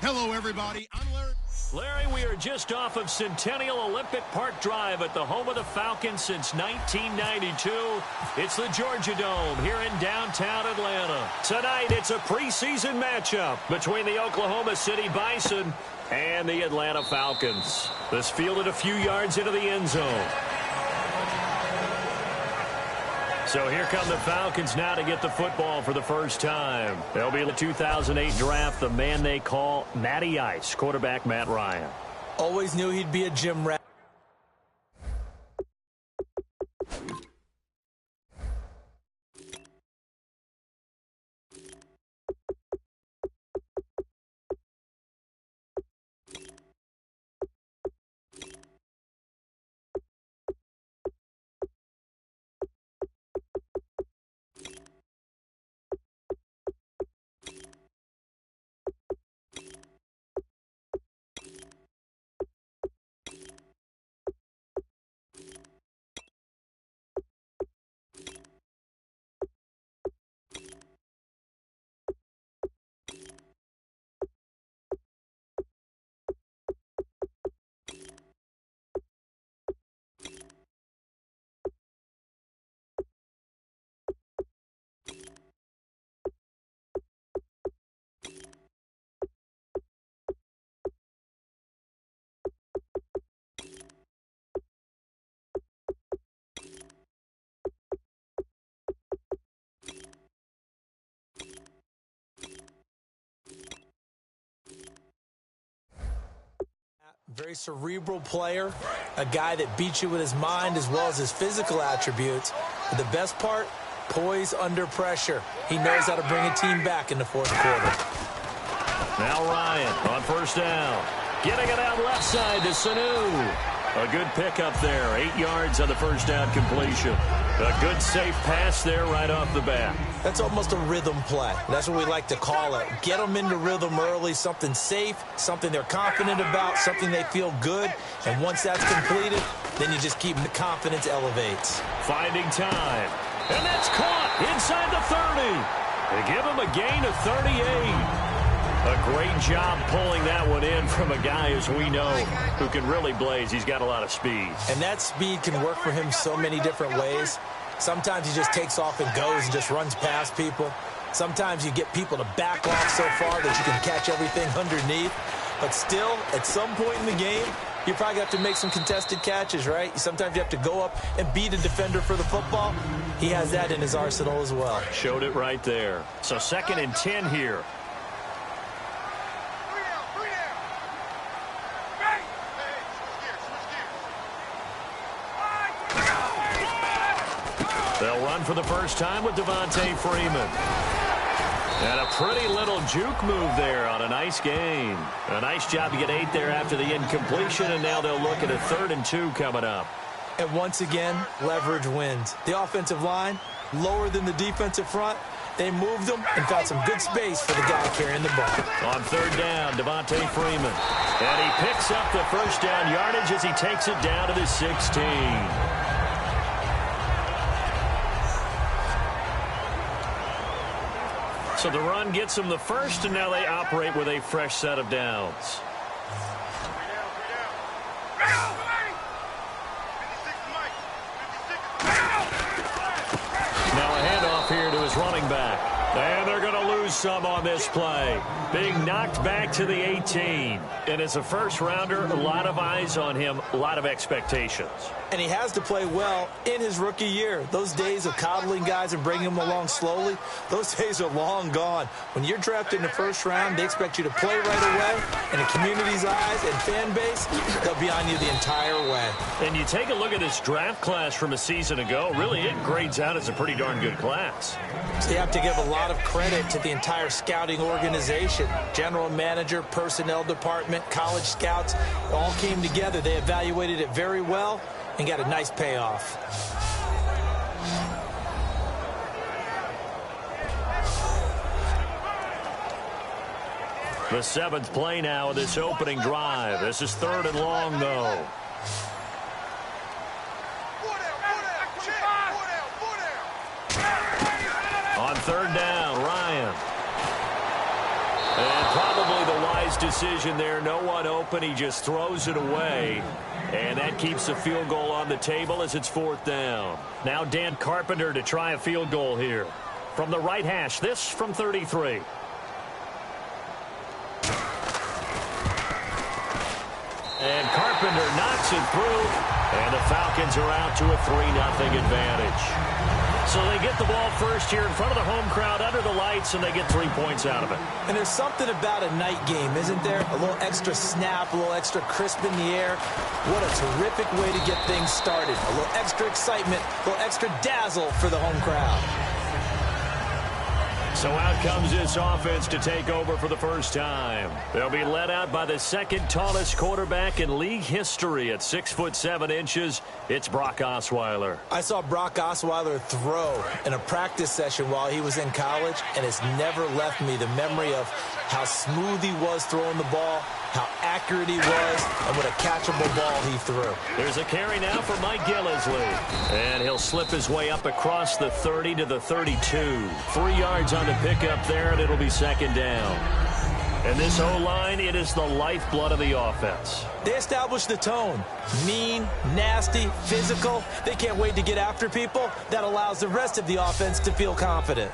Hello, everybody. I'm Larry. Larry, we are just off of Centennial Olympic Park Drive at the home of the Falcons since 1992. It's the Georgia Dome here in downtown Atlanta. Tonight, it's a preseason matchup between the Oklahoma City Bison and the Atlanta Falcons. This fielded a few yards into the end zone. So here come the Falcons now to get the football for the first time. They'll be in the 2008 draft, the man they call Matty Ice, quarterback Matt Ryan. Always knew he'd be a gym rat. Very cerebral player, a guy that beats you with his mind as well as his physical attributes. But the best part, poise under pressure. He knows how to bring a team back in the fourth quarter. Now Ryan on first down. Getting it out left side to Sanu. A good pickup there. 8 yards on the first down completion. A good safe pass there right off the bat. That's almost a rhythm play. That's what we like to call it. Get them into rhythm early, something safe, something they're confident about, something they feel good. And once that's completed, then you just keep them, the confidence elevates. Finding time. And that's caught inside the 30. They give him a gain of 38. A great job pulling that one in from a guy, as we know, who can really blaze. He's got a lot of speed. And that speed can work for him so many different ways. Sometimes he just takes off and goes and just runs past people. Sometimes you get people to back off so far that you can catch everything underneath. But still, at some point in the game, you probably have to make some contested catches, right? Sometimes you have to go up and beat a defender for the football. He has that in his arsenal as well. Showed it right there. So 2nd and 10 here. They'll run for the first time with Devontae Freeman. And a pretty little juke move there on a nice gain. A nice job to get 8 there after the incompletion, and now they'll look at a 3rd and 2 coming up. And once again, leverage wins. The offensive line, lower than the defensive front. They moved them and found some good space for the guy carrying the ball. On 3rd down, Devontae Freeman. And he picks up the first down yardage as he takes it down to the 16. So the run gets them the first, and now they operate with a fresh set of downs. Now a handoff here to his running back. And they're going to lose some on this play. Being knocked back to the 18. And as a first-rounder, a lot of eyes on him, a lot of expectations. And he has to play well in his rookie year. Those days of coddling guys and bringing them along slowly, those days are long gone. When you're drafted in the first round, they expect you to play right away. And the community's eyes and fan base, they'll be on you the entire way. And you take a look at this draft class from a season ago, really it grades out as a pretty darn good class. So you have to give a lot of credit to the entire scouting organization. General manager, personnel department, college scouts, all came together. They evaluated it very well and got a nice payoff. The 7th play now of this opening drive. This is 3rd and long, though. On 3rd down, Ryan. And probably the wise decision there. No one open. He just throws it away. And that keeps the field goal on the table as it's 4th down. Now Dan Carpenter to try a field goal here. From the right hash, this from 33. And Carpenter knocks it through. And the Falcons are out to a 3-0 advantage. So they get the ball first here in front of the home crowd under the lights, and they get 3 points out of it. And there's something about a night game, isn't there? A little extra snap, a little extra crisp in the air. What a terrific way to get things started. A little extra excitement, a little extra dazzle for the home crowd. So out comes this offense to take over for the first time. They'll be led out by the second tallest quarterback in league history at 6'7". It's Brock Osweiler. I saw Brock Osweiler throw in a practice session while he was in college, and it's never left me the memory of how smooth he was throwing the ball, how accurate he was, and what a catchable ball he threw. There's a carry now for Mike Gillislee. And he'll slip his way up across the 30 to the 32. 3 yards on the pickup there, and it'll be 2nd down. And this O-line, it is the lifeblood of the offense. They established the tone. Mean, nasty, physical. They can't wait to get after people. That allows the rest of the offense to feel confident.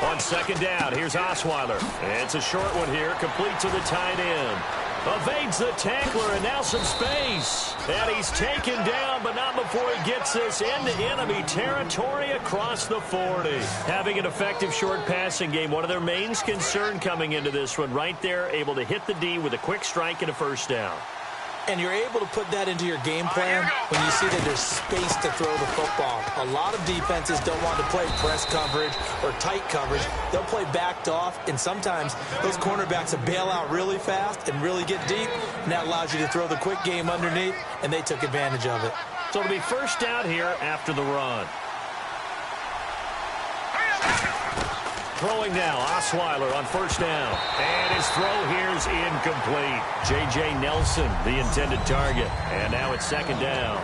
On 2nd down, here's Osweiler. It's a short one here, complete to the tight end. Evades the tackler, and now some space. And he's taken down, but not before he gets this into enemy territory across the 40. Having an effective short passing game, one of their main concern coming into this one, right there, able to hit the D with a quick strike and a 1st down. And you're able to put that into your game plan when you see that there's space to throw the football. A lot of defenses don't want to play press coverage or tight coverage. They'll play backed off, and sometimes those cornerbacks will bail out really fast and really get deep, and that allows you to throw the quick game underneath, and they took advantage of it. So it'll be 1st down here after the run. Throwing now, Osweiler on 1st down. And his throw here's incomplete. J.J. Nelson, the intended target. And now it's 2nd down.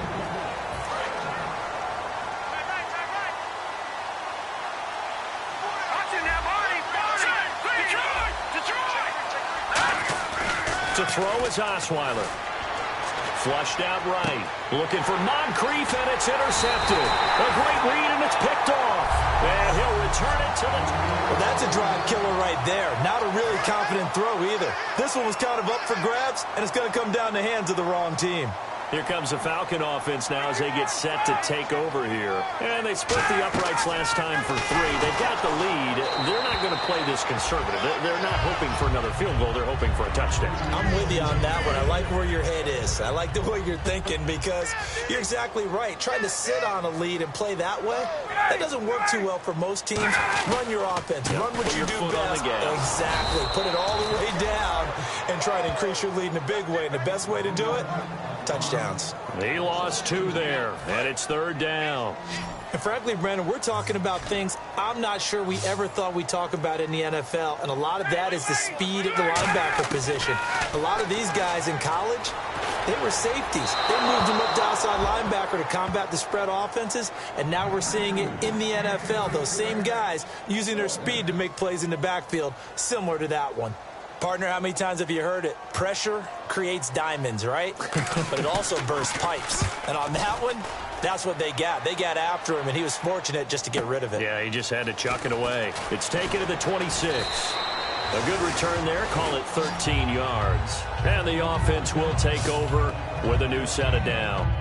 To throw is Osweiler. Flushed out right. Looking for Moncrief, and it's intercepted. A great read, and it's picked off. And he'll return it to the... Well, that's a drive killer right there. Not a really confident throw either. This one was kind of up for grabs, and it's going to come down the hands of the wrong team. Here comes the Falcon offense now as they get set to take over here. And they split the uprights last time for 3. They've got the lead. They're not going to play this conservative. They're not hoping for another field goal. They're hoping for a touchdown. I'm with you on that one. I like where your head is. I like the way you're thinking because you're exactly right. Trying to sit on a lead and play that way, that doesn't work too well for most teams. Run your offense. Run what you do best. Exactly. Put it all the way down and try to increase your lead in a big way. And the best way to do it, touchdowns. He lost 2 there, and it's 3rd down. And frankly, Brandon, we're talking about things I'm not sure we ever thought we'd talk about in the NFL, and a lot of that is the speed of the linebacker position. A lot of these guys in college, they were safeties. They moved them up to outside linebacker to combat the spread offenses, and now we're seeing it in the NFL. Those same guys using their speed to make plays in the backfield, similar to that one. Partner, how many times have you heard it? Pressure creates diamonds, right? But it also bursts pipes. And on that one, that's what they got. They got after him, and he was fortunate just to get rid of it. Yeah, he just had to chuck it away. It's taken to the 26. A good return there. Call it 13 yards. And the offense will take over with a new set of down.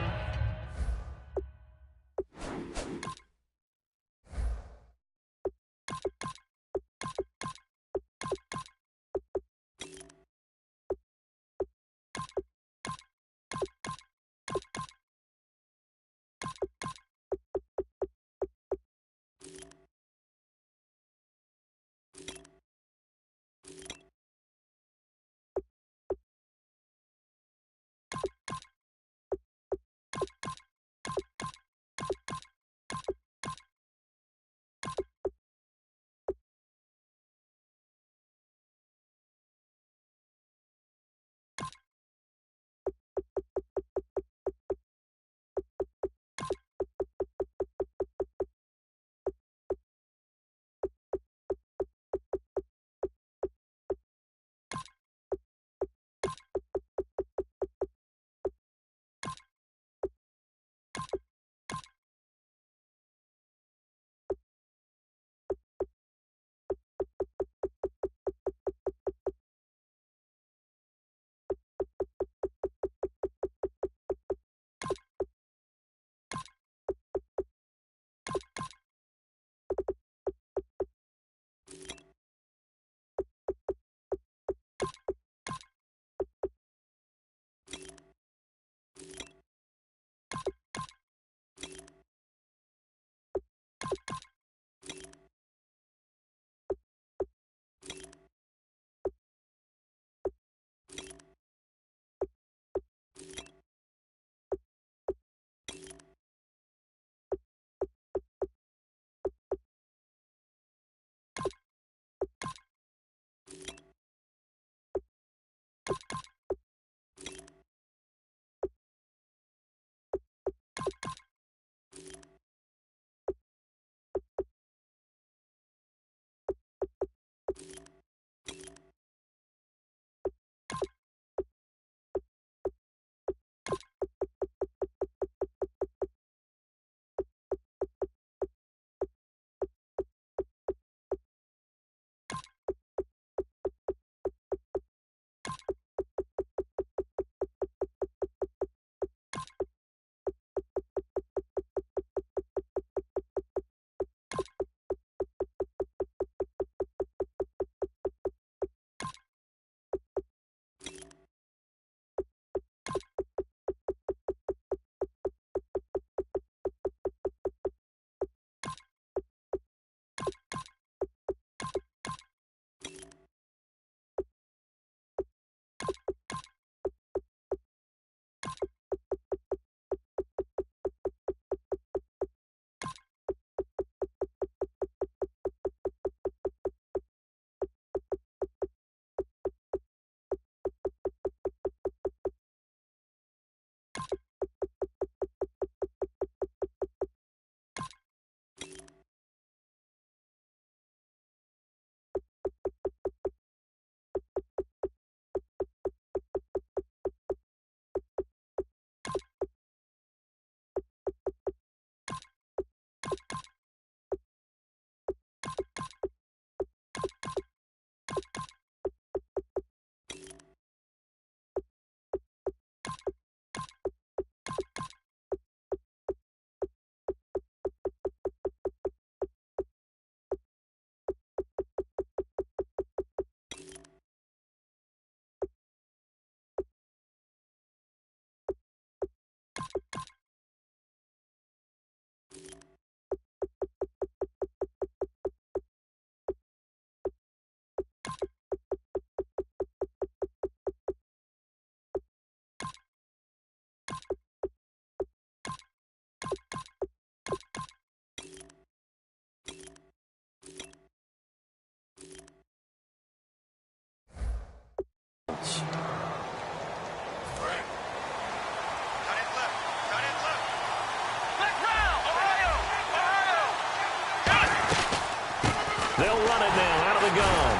They'll run it now out of the gun.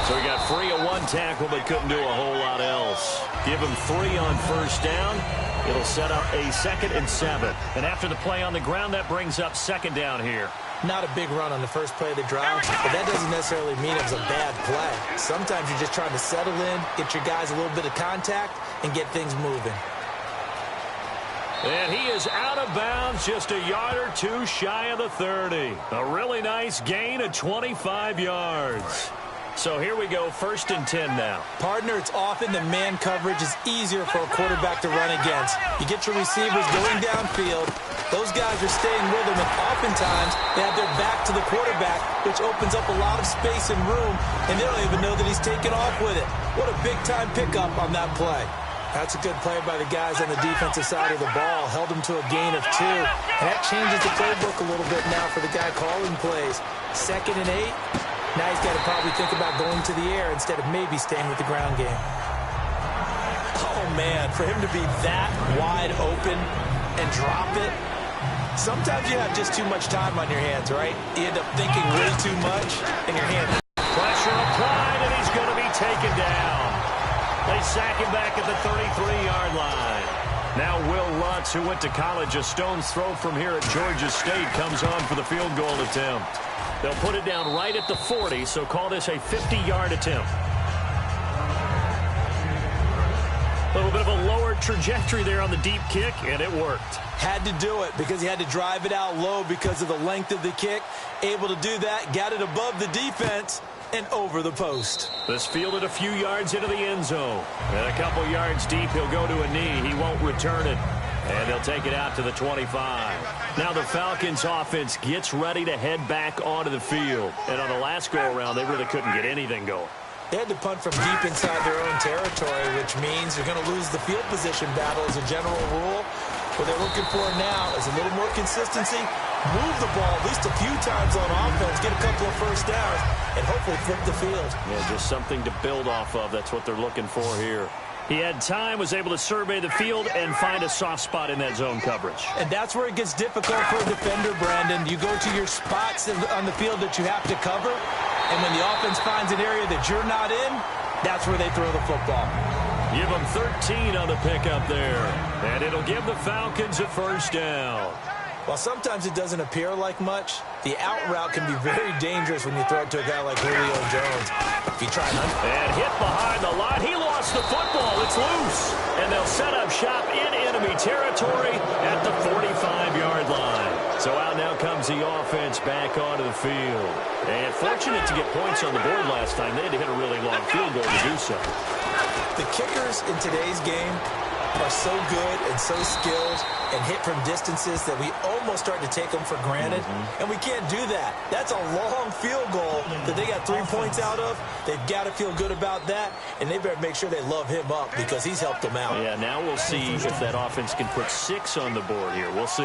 So he got free of one tackle but couldn't do a whole lot else. Give him 3 on first down. It'll set up a 2nd and 7. And after the play on the ground, that brings up 2nd down here. Not a big run on the first play of the drive, but that doesn't necessarily mean it was a bad play. Sometimes you're just trying to settle in, get your guys a little bit of contact, and get things moving. And he is out of bounds, just a yard or 2 shy of the 30. A really nice gain of 25 yards. So here we go, 1st and 10 now. Partner, it's often the man coverage is easier for a quarterback to run against. You get your receivers going downfield. Those guys are staying with him, and oftentimes they have their back to the quarterback, which opens up a lot of space and room, and they don't even know that he's taking off with it. What a big-time pickup on that play. That's a good play by the guys on the defensive side of the ball. Held them to a gain of 2. And that changes the playbook a little bit now for the guy calling plays. 2nd and 8. Now he's got to probably think about going to the air instead of maybe staying with the ground game. Oh, man, for him to be that wide open and drop it. Sometimes you have just too much time on your hands, right? You end up thinking way too much, and your hand. Pressure applied, and he's going to be taken down. They sack him back at the 33-yard line. Now Will Lutz, who went to college a stone's throw from here at Georgia State, comes on for the field goal attempt. They'll put it down right at the 40, so call this a 50-yard attempt. A little bit of a lower trajectory there on the deep kick, and it worked. Had to do it because he had to drive it out low because of the length of the kick. Able to do that, got it above the defense, and over the post. This fielded a few yards into the end zone. And a couple yards deep, he'll go to a knee. He won't return it. And they'll take it out to the 25. Now the Falcons offense gets ready to head back onto the field. And on the last go-around, they really couldn't get anything going. They had to punt from deep inside their own territory, which means they're going to lose the field position battle as a general rule. What they're looking for now is a little more consistency, move the ball at least a few times on offense, get a couple of first downs, and hopefully flip the field. Yeah, just something to build off of. That's what they're looking for here. He had time, was able to survey the field and find a soft spot in that zone coverage. And that's where it gets difficult for a defender, Brandon. You go to your spots on the field that you have to cover, and when the offense finds an area that you're not in, that's where they throw the football. Give them 13 on the pickup there. And it'll give the Falcons a first down. While sometimes it doesn't appear like much, the out route can be very dangerous when you throw it to a guy like Julio Jones. If you try and hit behind the line. He lost the football. It's loose. And they'll set up shop in enemy territory at the 45-yard line. So out now comes the offense back onto the field. And fortunate to get points on the board last time. They had to hit a really long field goal to do so. The kickers in today's game are so good and so skilled and hit from distances that we almost start to take them for granted. And we can't do that. That's a long field goal that they got 3 points out of. They've got to feel good about that, and they better make sure they love him up because he's helped them out. Yeah, now we'll see if that offense can put 6 on the board here. We'll see.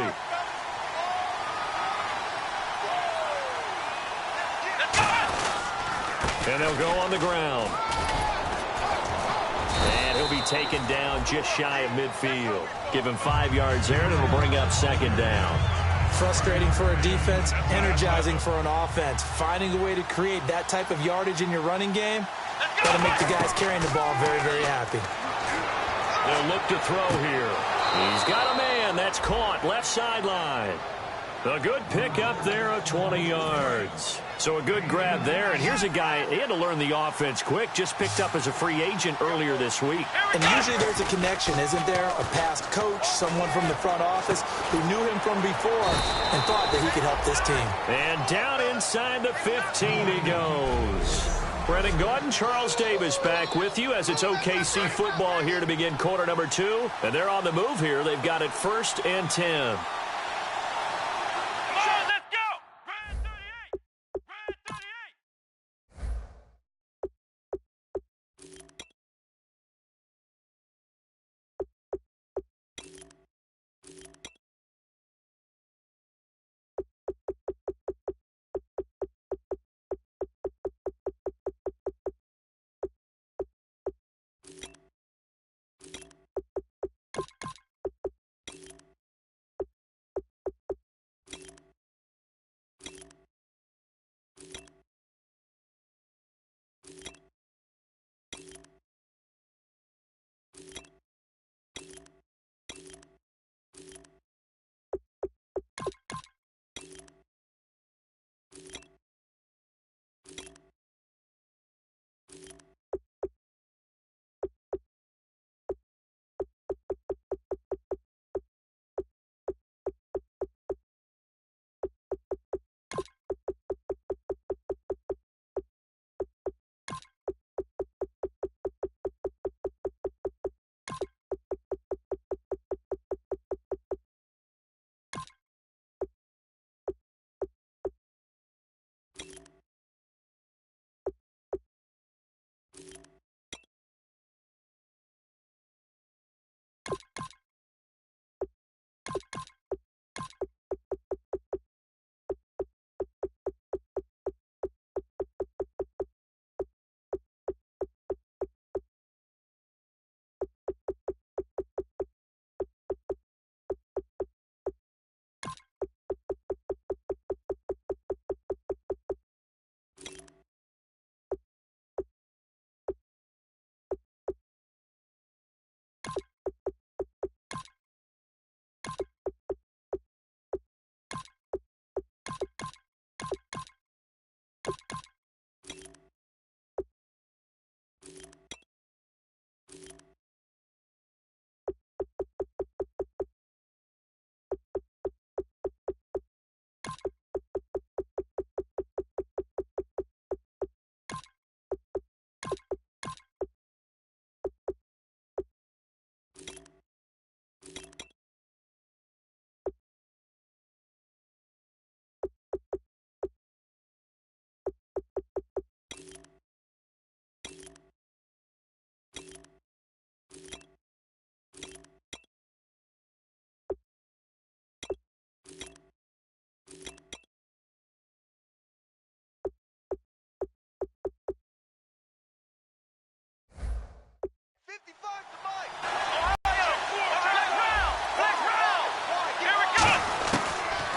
And they'll go on the ground. And he'll be taken down just shy of midfield. Give him 5 yards there, and it'll bring up second down. Frustrating for a defense, energizing for an offense. Finding a way to create that type of yardage in your running game, that'll make the guys carrying the ball very, very happy. They'll look to throw here. He's got a man. That's caught. Left sideline. A good pick up there of 20 yards. So a good grab there. And here's a guy, he had to learn the offense quick, just picked up as a free agent earlier this week. And usually there's a connection, isn't there? A past coach, someone from the front office who knew him from before and thought that he could help this team. And down inside the 15 he goes. Brennan Gaudin, Charles Davis back with you as it's OKC football here to begin quarter number 2. And they're on the move here. They've got it 1st and 10.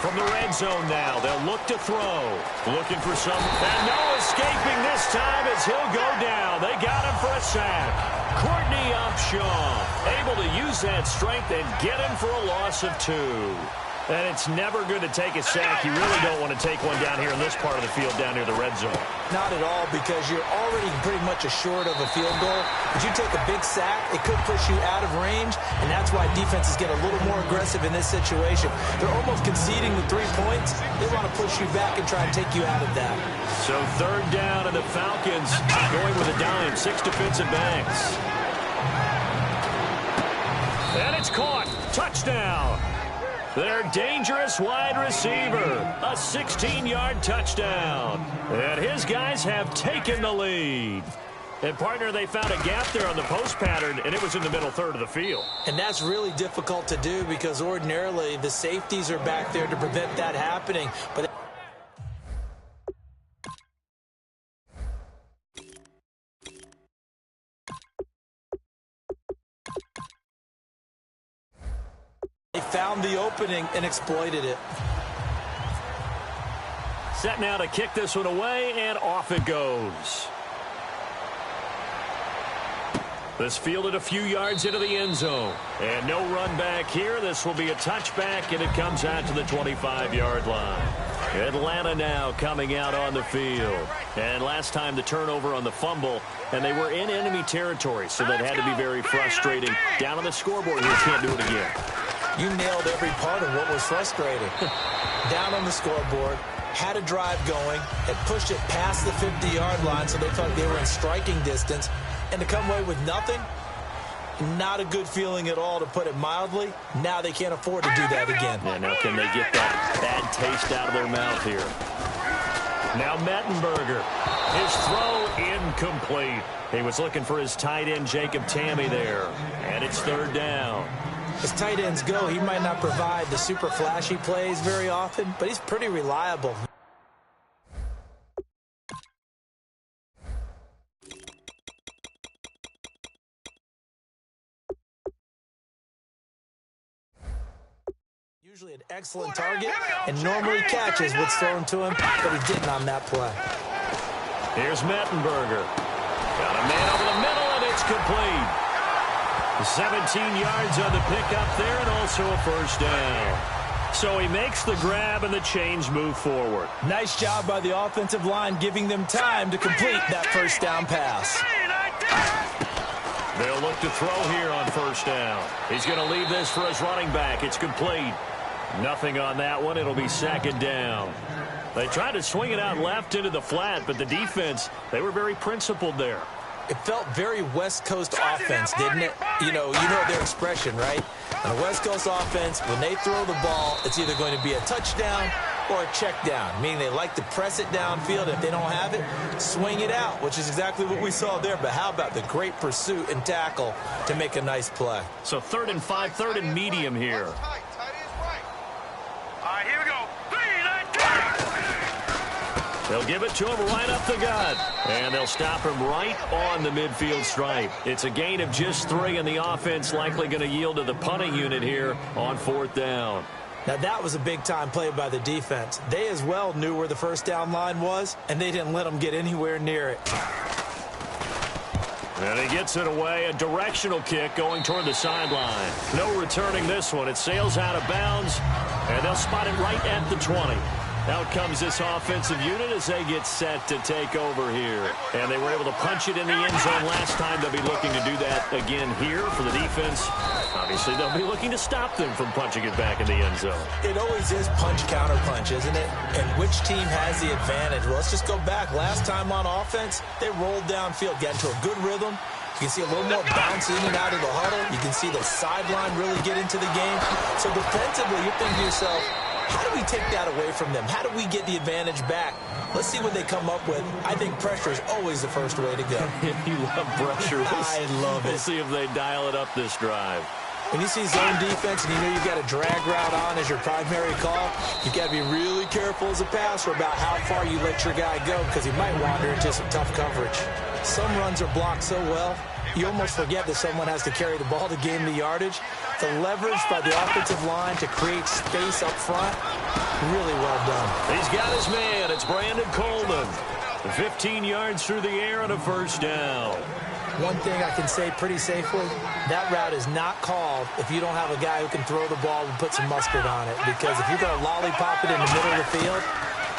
From the red zone now, they'll look to throw. Looking for some, and no escaping this time as he'll go down. They got him for a sack. Courtney Upshaw able to use that strength and get him for a loss of 2. And it's never good to take a sack. You really don't want to take one down here in this part of the field down near the red zone. Not at all, because you're already pretty much assured of a field goal. But you take a big sack, it could push you out of range, and that's why defenses get a little more aggressive in this situation. They're almost conceding the 3 points. They want to push you back and try and take you out of that. So 3rd down, and the Falcons going with a dime, 6 defensive backs. And it's caught. Touchdown. Their dangerous wide receiver, a 16-yard touchdown. And his guys have taken the lead. And, partner, they found a gap there on the post pattern, and it was in the middle third of the field. And that's really difficult to do because ordinarily the safeties are back there to prevent that happening. But found the opening and exploited it. Set now to kick this one away, and off it goes. This fielded a few yards into the end zone. And no run back here. This will be a touchback, and it comes out to the 25-yard line. Atlanta now coming out on the field. And last time the turnover on the fumble, and they were in enemy territory, so that had to be very frustrating. Down on the scoreboard here, can't do it again. You nailed every part of what was frustrating. Down on the scoreboard, had a drive going, had pushed it past the 50-yard line, so they thought they were in striking distance, and to come away with nothing, not a good feeling at all, to put it mildly. Now they can't afford to do that again. Yeah, now can they get that bad taste out of their mouth here? Now Mettenberger. His throw incomplete. He was looking for his tight end, Jacob Tamme, there. And it's third down. As tight ends go, he might not provide the super flashy plays very often, but he's pretty reliable. Usually an excellent target, and normally catches what's thrown to him, but he didn't on that play. Here's Mettenberger. Got a man over the middle, and it's complete. 17 yards on the pickup there, and also a first down. So he makes the grab, and the chains move forward. Nice job by the offensive line, giving them time to complete that first down pass. They'll look to throw here on first down. He's going to leave this for his running back. It's complete. Nothing on that one. It'll be second down. They tried to swing it out left into the flat, but the defense, they were very principled there. It felt very West Coast offense, didn't it? You know their expression, right? On a West Coast offense, when they throw the ball, it's either going to be a touchdown or a check down, meaning they like to press it downfield. If they don't have it, swing it out, which is exactly what we saw there. But how about the great pursuit and tackle to make a nice play? So 3rd and 5, 3rd and medium here. All right, here we go. They'll give it to him right up the gut. And they'll stop him right on the midfield stripe. It's a gain of just 3, and the offense likely going to yield to the punting unit here on 4th down. Now, that was a big-time play by the defense. They as well knew where the first down line was, and they didn't let them get anywhere near it. And he gets it away. A directional kick going toward the sideline. No returning this one. It sails out of bounds, and they'll spot it right at the 20. Out comes this offensive unit as they get set to take over here. And they were able to punch it in the end zone last time. They'll be looking to do that again here for the defense. Obviously, they'll be looking to stop them from punching it back in the end zone. It always is punch-counter-punch, isn't it? And which team has the advantage? Well, let's just go back. Last time on offense, they rolled downfield, got into a good rhythm. You can see a little more bounce in and out of the huddle. You can see the sideline really get into the game. So defensively, you're thinking to yourself, how do we take that away from them? How do we get the advantage back? Let's see what they come up with. I think pressure is always the first way to go. You love pressure. I love it. We'll see if they dial it up this drive. When you see zone defense and you know you've got a drag route on as your primary call, you've got to be really careful as a passer about how far you let your guy go, because he might wander into some tough coverage. Some runs are blocked so well, you almost forget that someone has to carry the ball to gain the yardage. The leverage by the offensive line to create space up front, really well done. He's got his man. It's Brandon Coleman. 15 yards through the air and a first down. One thing I can say pretty safely, that route is not called if you don't have a guy who can throw the ball and put some mustard on it. Because if you're going to lollipop it in the middle of the field,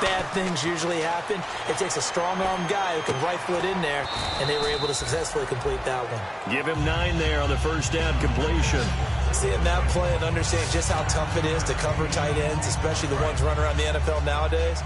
bad things usually happen. It takes a strong-arm guy who can rifle it in there, and they were able to successfully complete that one. Give him 9 there on the first down completion. Seeing that play and understanding just how tough it is to cover tight ends, especially the ones running around the NFL nowadays,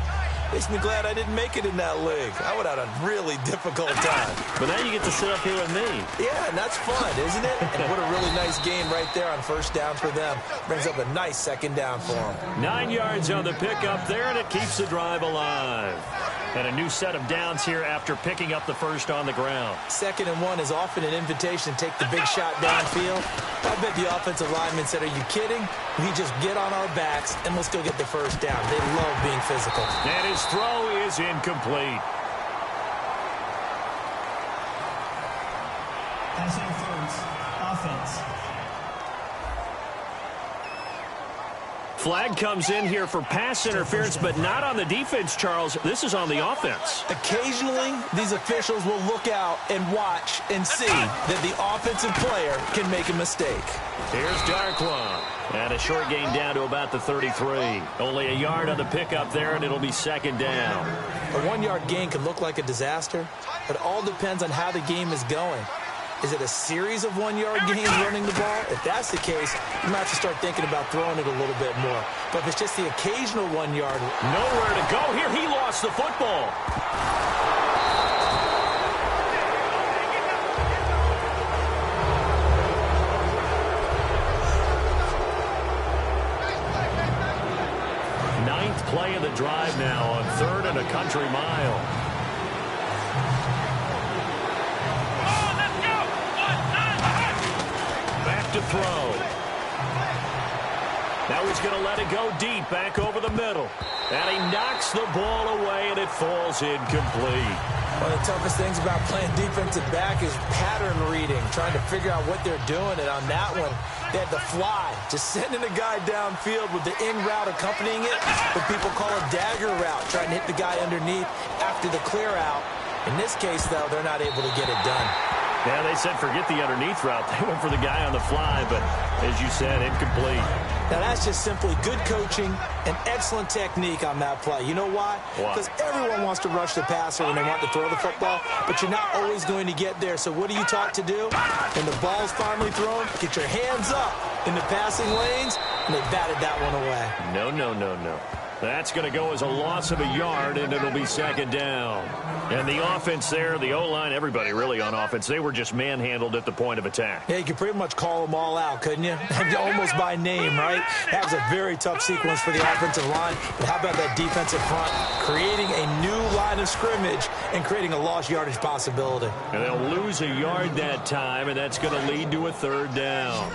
makes me glad I didn't make it in that league. I would have had a really difficult time. But now you get to sit up here with me. Yeah, and that's fun, isn't it? And what a really nice game right there on first down for them. Brings up a nice second down for them. 9 yards on the pickup there, and it keeps the drive alive. And a new set of downs here after picking up the first on the ground. 2nd and 1 is often an invitation to take the big shot downfield. I bet the offensive lineman said, are you kidding? We just get on our backs and let's go get the first down. They love being physical. And his throw is incomplete. Passing thirds, offense. flag comes in here for pass interference, but not on the defense, Charles. This is on the offense. Occasionally, these officials will look out and watch and see that the offensive player can make a mistake. Here's Darkwa. And a short gain down to about the 33. Only a yard on the pickup there, and it'll be second down. A 1-yard gain can look like a disaster. It all depends on how the game is going. Is it a series of 1-yard gains running the ball? If that's the case, you might have to start thinking about throwing it a little bit more. But if it's just the occasional 1-yard... Nowhere to go here. He lost the football. Ninth play of the drive now on 3rd and a country mile. To throw. Now he's going to let it go deep, back over the middle. And he knocks the ball away, and it falls incomplete. One of the toughest things about playing defensive back is pattern reading, trying to figure out what they're doing. And on that one, they had the fly, just sending a guy downfield with the in route accompanying it, what people call a dagger route, trying to hit the guy underneath after the clear out. In this case, though, they're not able to get it done. Yeah, they said forget the underneath route. They went for the guy on the fly, but as you said, incomplete. Now, that's just simply good coaching and excellent technique on that play. You know why? Because everyone wants to rush the passer when they want to throw the football, but you're not always going to get there. So what are you taught to do? When the ball's finally thrown, get your hands up in the passing lanes, and they batted that one away. No, no, no, no. That's going to go as a loss of a yard, and it'll be second down. And the offense there, the O-line, everybody really on offense, they were just manhandled at the point of attack. Yeah, you could pretty much call them all out, couldn't you? Almost by name, right? That was a very tough sequence for the offensive line. But how about that defensive front creating a new line of scrimmage and creating a lost yardage possibility? And they'll lose a yard that time, and that's going to lead to a 3rd down.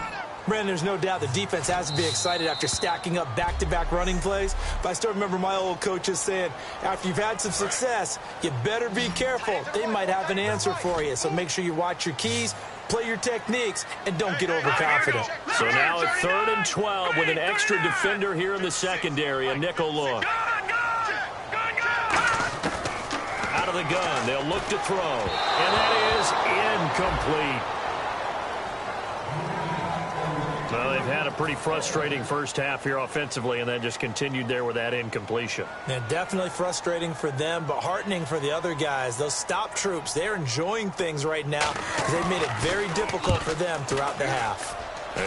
Brandon, there's no doubt the defense has to be excited after stacking up back-to-back running plays. But I still remember my old coaches saying, after you've had some success, you better be careful. They might have an answer for you. So make sure you watch your keys, play your techniques, and don't get overconfident. So now at 3rd and 12 with an extra defender here in the secondary, a nickel look. Out of the gun, they'll look to throw. And that is incomplete. Well, they've had a pretty frustrating first half here offensively, and then just continued there with that incompletion. Yeah, definitely frustrating for them, but heartening for the other guys. Those stop troops, they're enjoying things right now because they've made it very difficult for them throughout the half.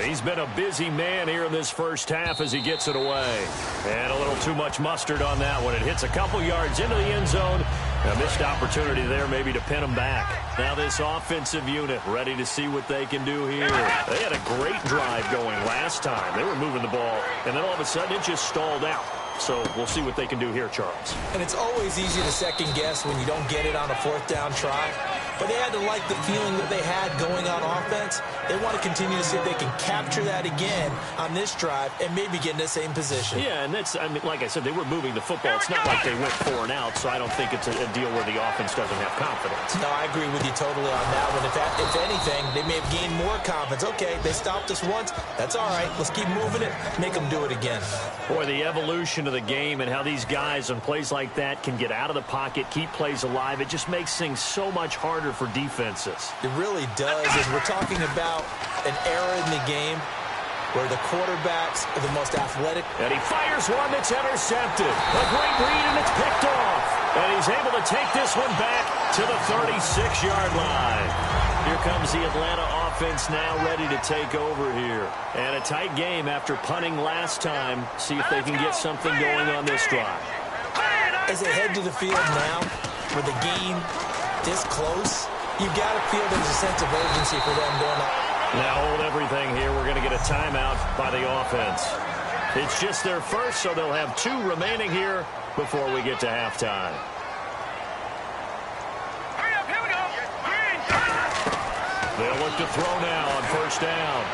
He's been a busy man here in this first half as he gets it away. And a little too much mustard on that one. It hits a couple yards into the end zone. A missed opportunity there maybe to pin him back. Now this offensive unit ready to see what they can do here. They had a great drive going last time. They were moving the ball, and then all of a sudden it just stalled out. So we'll see what they can do here, Charles. And it's always easy to second guess when you don't get it on a 4th down try. But they had to like the feeling that they had going on offense. They want to continue to see if they can capture that again on this drive and maybe get in the same position. Yeah, and that's, I mean, like I said, they were moving the football. It's not like they went 4 and out, so I don't think it's a deal where the offense doesn't have confidence. No, I agree with you totally on that one. If anything, they may have gained more confidence. Okay, they stopped us once. That's all right. Let's keep moving it. Make them do it again. Boy, the evolution of the game and how these guys on plays like that can get out of the pocket, keep plays alive, it just makes things so much harder for defenses. It really does. And we're talking about an era in the game where the quarterbacks are the most athletic. And he fires one that's intercepted. A great read, and it's picked off. And he's able to take this one back to the 36-yard line. Here comes the Atlanta offense now ready to take over here. And a tight game after punting last time. See if they can get something going on this drive. As they head to the field now, with the game this close, you've got to feel there's a sense of urgency for them going up. Now hold everything here. We're going to get a timeout by the offense. It's just their first, so they'll have 2 remaining here before we get to halftime. They'll look to throw now on 1st down.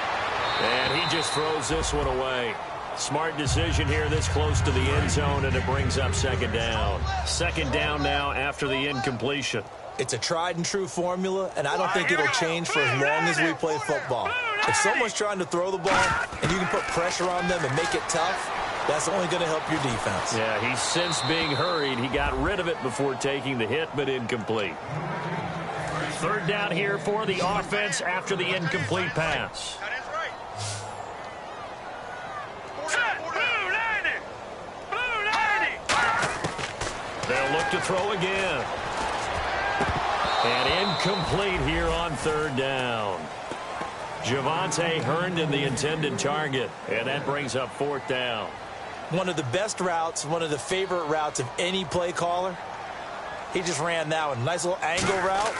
And he just throws this one away. Smart decision here this close to the end zone, and it brings up 2nd down. 2nd down now after the incompletion. It's a tried-and-true formula, and I don't think it'll change for as long as we play football. If someone's trying to throw the ball and you can put pressure on them and make it tough, That's only going to help your defense. Yeah, he's since being hurried. He got rid of it before taking the hit, but incomplete. Third down here for the offense after the incomplete pass. They'll look to throw again. And incomplete here on third down. Javonte Herndon, the intended target. And that brings up fourth down. One of the best routes, one of the favorite routes of any play caller. He just ran that one. Nice little angle route.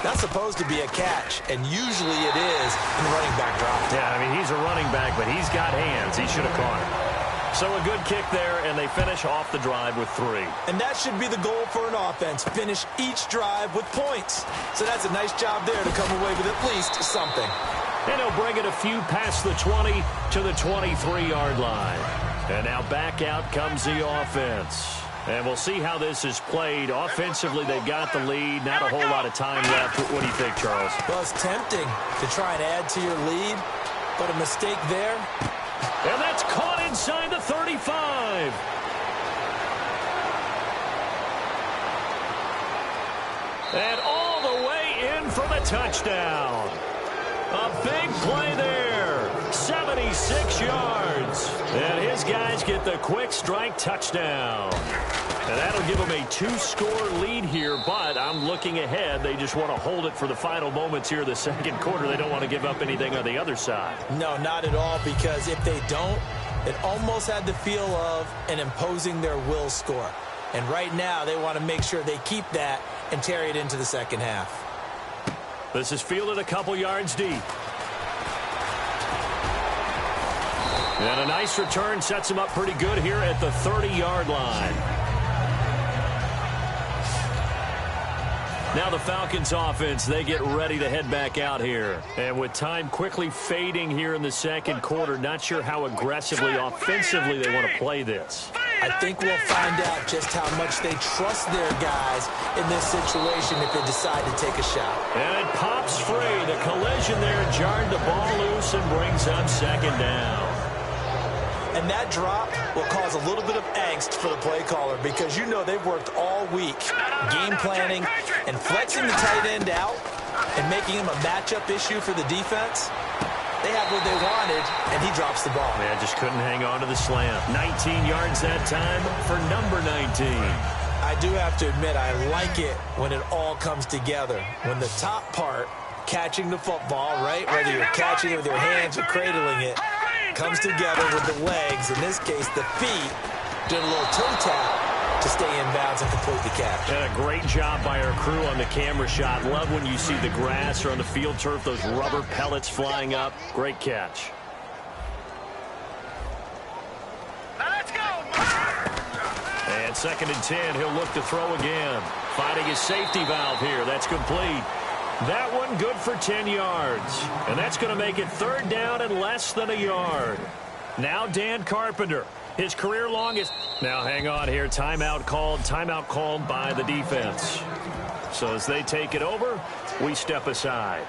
That's supposed to be a catch, and usually it is in running back drop. Yeah, I mean, he's a running back, but he's got hands. He should have caught it. So a good kick there, and they finish off the drive with 3. And that should be the goal for an offense. Finish each drive with points. So that's a nice job there to come away with at least something. And he'll bring it a few past the 20 to the 23-yard line. And now back out comes the offense. And we'll see how this is played. Offensively, they've got the lead. Not a whole lot of time left. What do you think, Charles? Well, it's tempting to try and add to your lead, but a mistake there. And that's caught inside the 35. And all the way in for the touchdown. A big play there. 76 yards. And his guys get the quick strike touchdown. And that'll give them a 2-score lead here, but I'm looking ahead. They just want to hold it for the final moments here of the second quarter. They don't want to give up anything on the other side. No, not at all, because if they don't, it almost had the feel of an imposing their will score. And right now, they want to make sure they keep that and carry it into the second half. This is fielded a couple yards deep. And a nice return sets him up pretty good here at the 30-yard line. Now the Falcons offense, they get ready to head back out here. And with time quickly fading here in the second quarter, not sure how aggressively, offensively they want to play this. I think we'll find out just how much they trust their guys in this situation if they decide to take a shot. And it pops free. The collision there jarred the ball loose and brings up second down. And that drop will cause a little bit of angst for the play caller because you know they've worked all week game planning and flexing the tight end out and making him a matchup issue for the defense. They had what they wanted, and he drops the ball. Yeah, just couldn't hang on to the slam. 19 yards that time for number 19. I do have to admit, I like it when it all comes together. When the top part, catching the football, right, whether you're catching it with your hands or cradling it, comes together with the legs, in this case the feet, doing a little toe tap to stay in bounds and complete the catch. And a great job by our crew on the camera shot. Love when you see the grass or on the field turf, those rubber pellets flying up. Great catch. Now let's go. And 2nd and 10, he'll look to throw again. Finding his safety valve here. That's complete. That one good for 10 yards. And that's going to make it 3rd down and less than a yard. Now Dan Carpenter. His career longest. Now hang on here. Timeout called by the defense. So as they take it over, we step aside.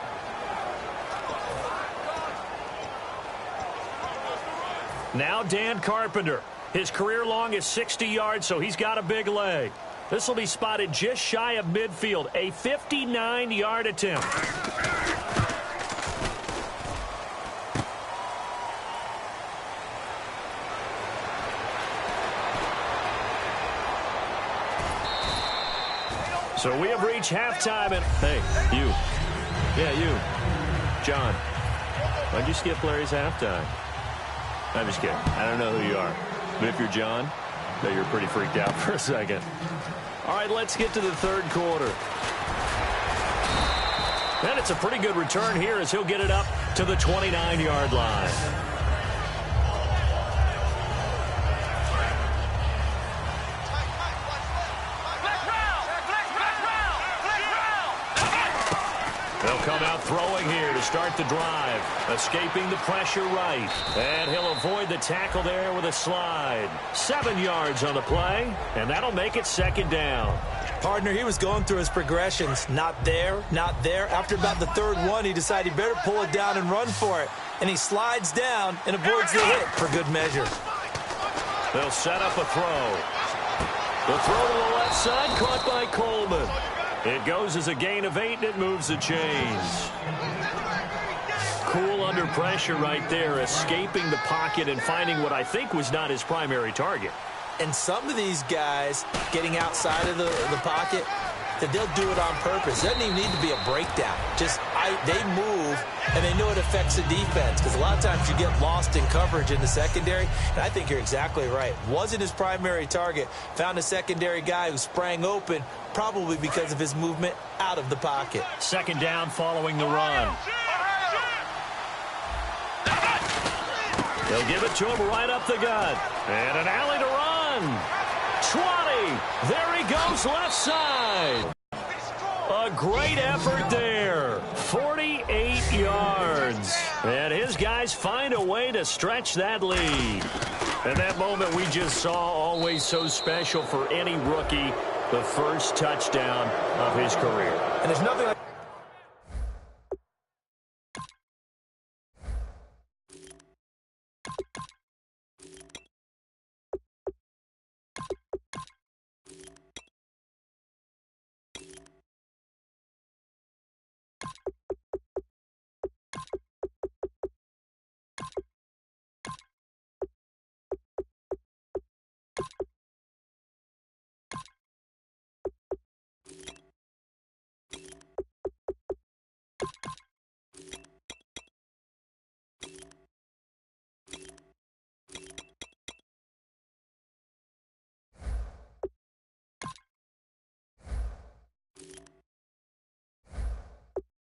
Now Dan Carpenter. His career long is 60 yards, so he's got a big leg. This will be spotted just shy of midfield. A 59-yard attempt. So we have reached halftime. And hey, you. Yeah, you. John, why'd you skip Larry's halftime? I'm just kidding. I don't know who you are. But if you're John, I bet you're pretty freaked out for a second. All right, let's get to the 3rd quarter. And it's a pretty good return here as he'll get it up to the 29-yard line. They'll come out throwing here to start the drive. Escaping the pressure right. And he'll avoid the tackle there with a slide. 7 yards on the play, and that'll make it 2nd down. Partner, he was going through his progressions. Not there, not there. After about the 3rd one, he decided he better pull it down and run for it. And he slides down and avoids the hit for good measure. They'll set up a throw. The throw to the left side, caught by Coleman. It goes as a gain of 8, and it moves the chains. Cool under pressure right there, escaping the pocket and finding what I think was not his primary target. And some of these guys getting outside of the pocket, that they'll do it on purpose. It doesn't even need to be a breakdown. Just they move, and they know it affects the defense. Because a lot of times you get lost in coverage in the secondary. And I think you're exactly right. Wasn't his primary target. Found a secondary guy who sprang open, probably because of his movement out of the pocket. Second down following the run. They'll give it to him right up the gut. And an alley to run. 20. There he goes left side. A great effort there. 48 yards. And his guys find a way to stretch that lead. And that moment we just saw, always so special for any rookie. The first touchdown of his career. And there's nothing like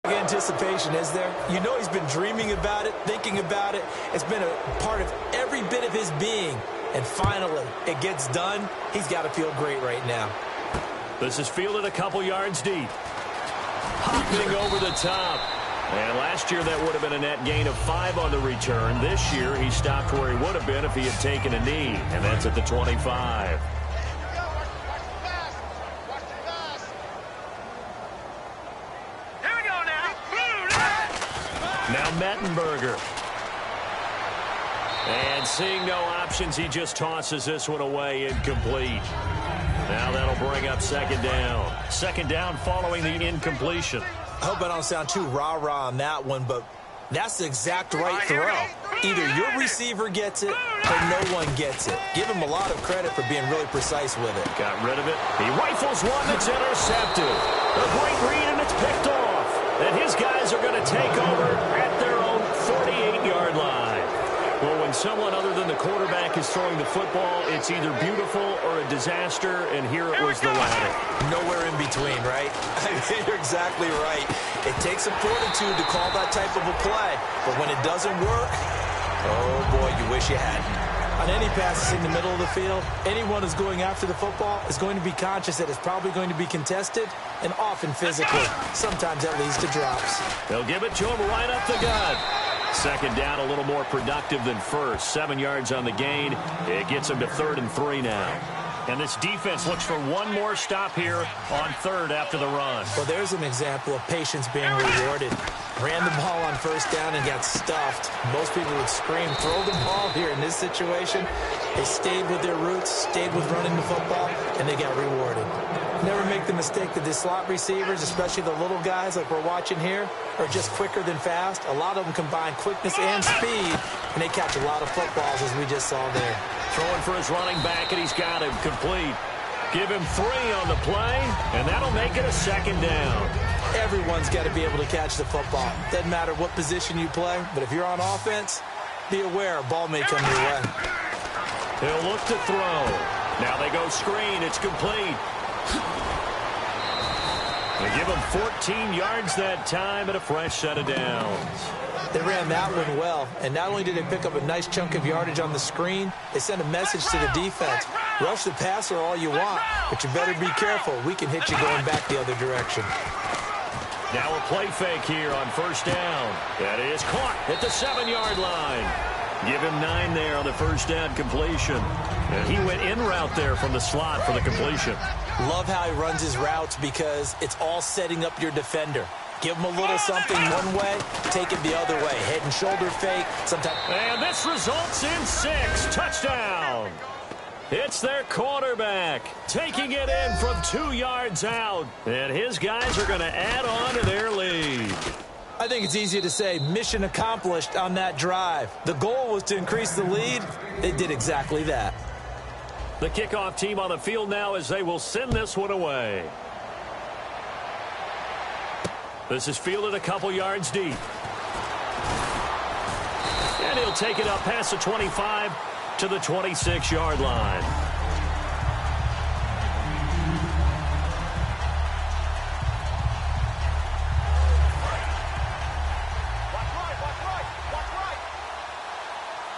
anticipation, is there? You know he's been dreaming about it, thinking about it. It's been a part of every bit of his being. And finally, it gets done. He's got to feel great right now. This is fielded a couple yards deep. Hopping over the top. And last year that would have been a net gain of 5 on the return. This year he stopped where he would have been if he had taken a knee. And that's at the 25. Now Mettenberger. And seeing no options, he just tosses this one away, incomplete. Now that'll bring up second down. Second down following the incompletion. I hope I don't sound too rah-rah on that one, but that's the exact right throw. Either your receiver gets it or no one gets it. Give him a lot of credit for being really precise with it. Got rid of it. He rifles one that's intercepted. A great read, and it's picked off. And his guys are going to take over at their own 48-yard line. Well, when someone other than the quarterback is throwing the football, it's either beautiful or a disaster, and here it was the latter. Nowhere in between, right? You're exactly right. It takes some fortitude to call that type of a play, but when it doesn't work, oh boy, you wish you hadn't. On any passes in the middle of the field, anyone who's going after the football is going to be conscious that it's probably going to be contested and often physical. Sometimes that leads to drops. They'll give it to him right up the gut. Second down, a little more productive than first. 7 yards on the gain. It gets him to 3rd and 3 now. And this defense looks for one more stop here on 3rd after the run. Well, there's an example of patience being rewarded. Ran the ball on 1st down and got stuffed. Most people would scream, throw the ball here in this situation. They stayed with their roots, stayed with running the football, and they got rewarded. Never make the mistake that the slot receivers, especially the little guys like we're watching here, are just quicker than fast. A lot of them combine quickness and speed, and they catch a lot of footballs, as we just saw there. Throwing for his running back, and he's got him complete. Give him 3 on the play, and that'll make it a 2nd down. Everyone's got to be able to catch the football. Doesn't matter what position you play, but if you're on offense, be aware a ball may come your way. He'll look to throw. Now they go screen. It's complete. They give him 14 yards that time and a fresh set of downs. They ran that one well, and not only did they pick up a nice chunk of yardage on the screen, they sent a message to the defense. Rush the passer all you want, but you better be careful. We can hit you going back the other direction. Now a play fake here on 1st down. That is caught at the 7-yard line. Give him 9 there on the 1st down completion. And he went in route there from the slot for the completion. Love how he runs his routes because it's all setting up your defender. Give him a little something one way, take it the other way. Head and shoulder fake. Sometimes. And this results in 6. Touchdown. It's their quarterback taking it in from 2 yards out. And his guys are going to add on to their lead. I think it's easy to say mission accomplished on that drive. The goal was to increase the lead. They did exactly that. The kickoff team on the field now as they will send this one away. This is fielded a couple yards deep. And he'll take it up past the 25 to the 26-yard line.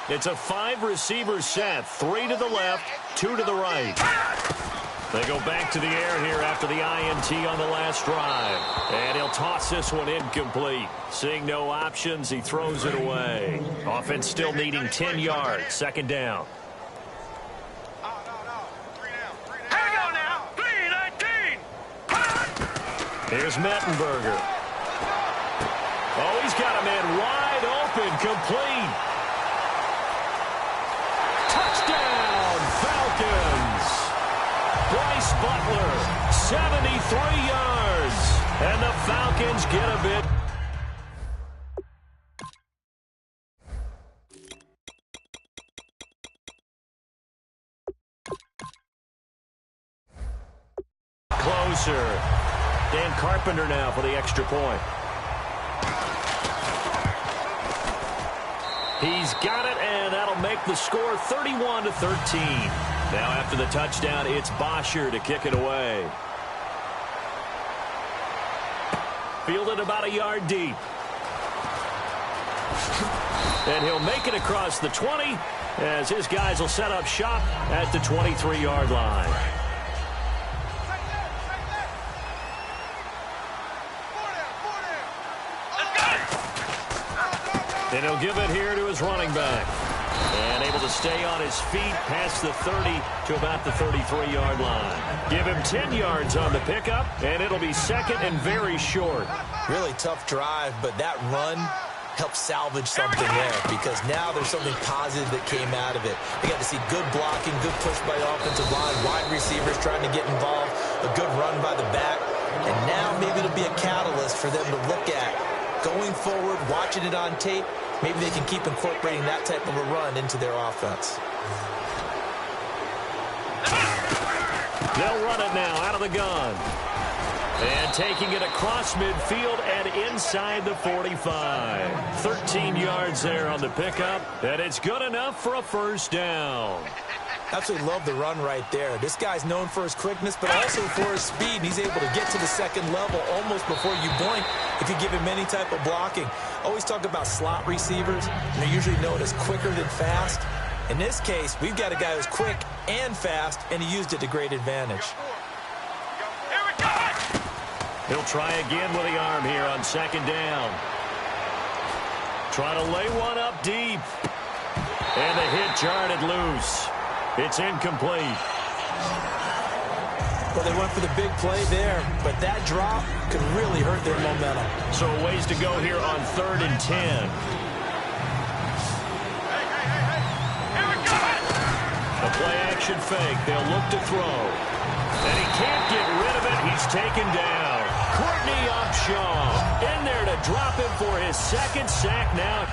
It's a 5-receiver set, 3 to the left, 2 to the right. They go back to the air here after the INT on the last drive. And he'll toss this one incomplete. Seeing no options, he throws it away. Offense still needing 10 yards, 2nd down. Here we go now. 3-19. Here's Mettenberger. Oh, he's got a man wide open, complete. Touchdown, Falcons. Bryce Butler, 73 yards. And the Falcons get a bit. Closer. Dan Carpenter now for the extra point. He's got it, and that'll make the score 31-13. Now after the touchdown, it's Bosher to kick it away. Fielded about a yard deep. And he'll make it across the 20 as his guys will set up shop at the 23-yard line. And he'll give it here to his running back. And able to stay on his feet past the 30 to about the 33-yard line. Give him 10 yards on the pickup, and it'll be 2nd and very short. Really tough drive, but that run helped salvage something there because now there's something positive that came out of it. They got to see good blocking, good push by the offensive line, wide receivers trying to get involved, a good run by the back, and now maybe it'll be a catalyst for them to look at. Going forward, watching it on tape, maybe they can keep incorporating that type of a run into their offense. They'll run it now out of the gun. And taking it across midfield and inside the 45. 13 yards there on the pickup, and it's good enough for a 1st down. Absolutely love the run right there. This guy's known for his quickness, but also for his speed. He's able to get to the 2nd level almost before you blink if you give him any type of blocking. Always talk about slot receivers, and they're usually known as quicker than fast. In this case, we've got a guy who's quick and fast, and he used it to great advantage. He'll try again with the arm here on 2nd down. Try to lay one up deep. And the hit jarred it loose. It's incomplete. Well, they went for the big play there, but that drop could really hurt their momentum. So ways to go here on 3rd and 10. A play-action fake. They'll look to throw. And he can't get rid of it. He's taken down. Courtney Upshaw in there to drop him for his 2nd sack now.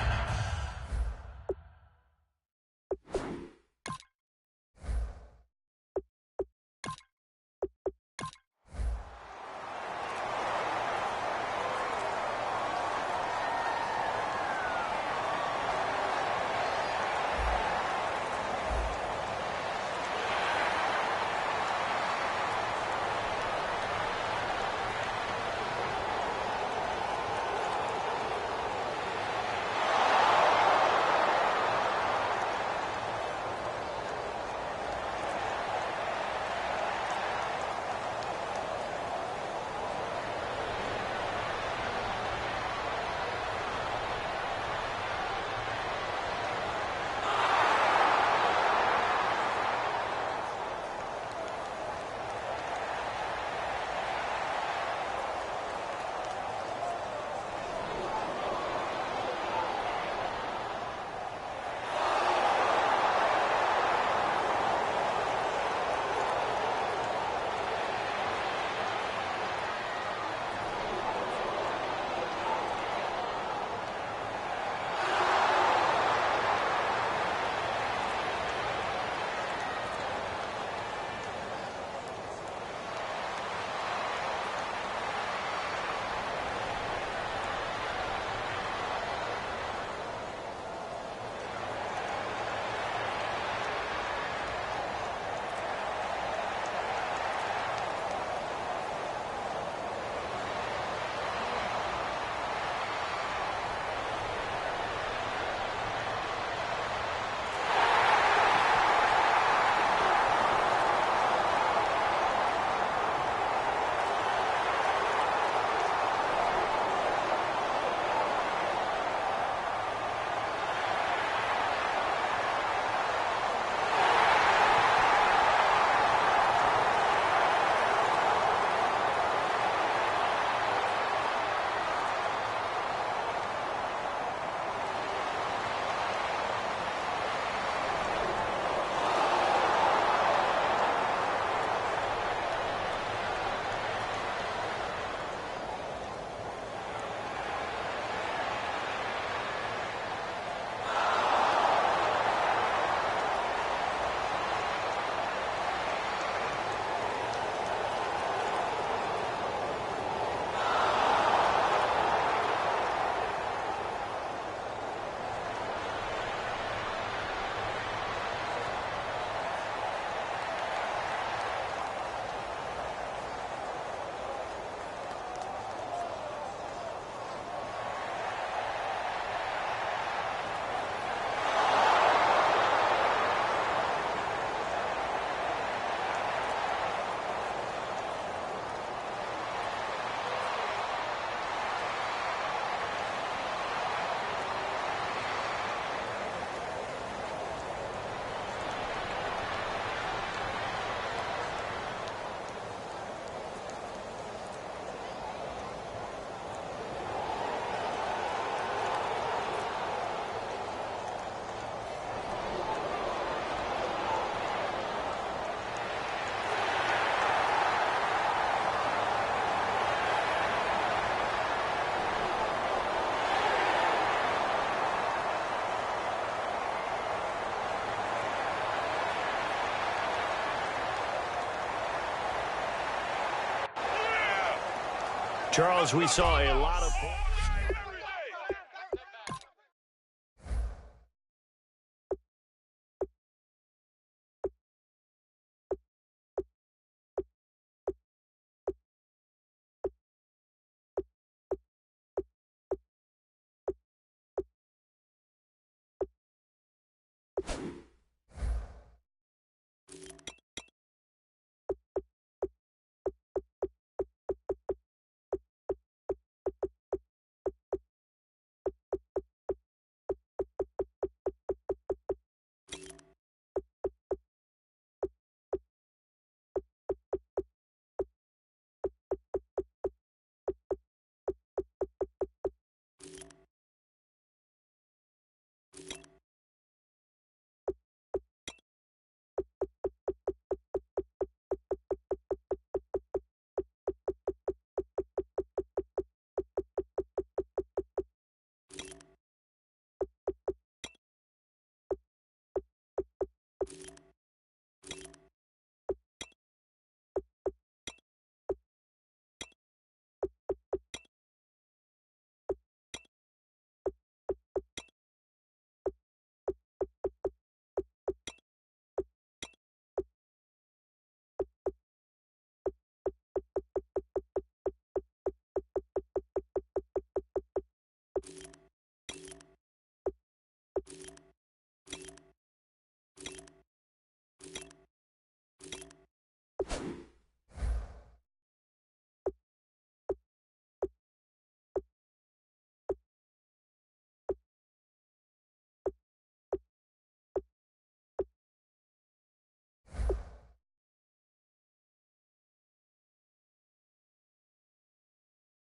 Charles, we saw a lot of points.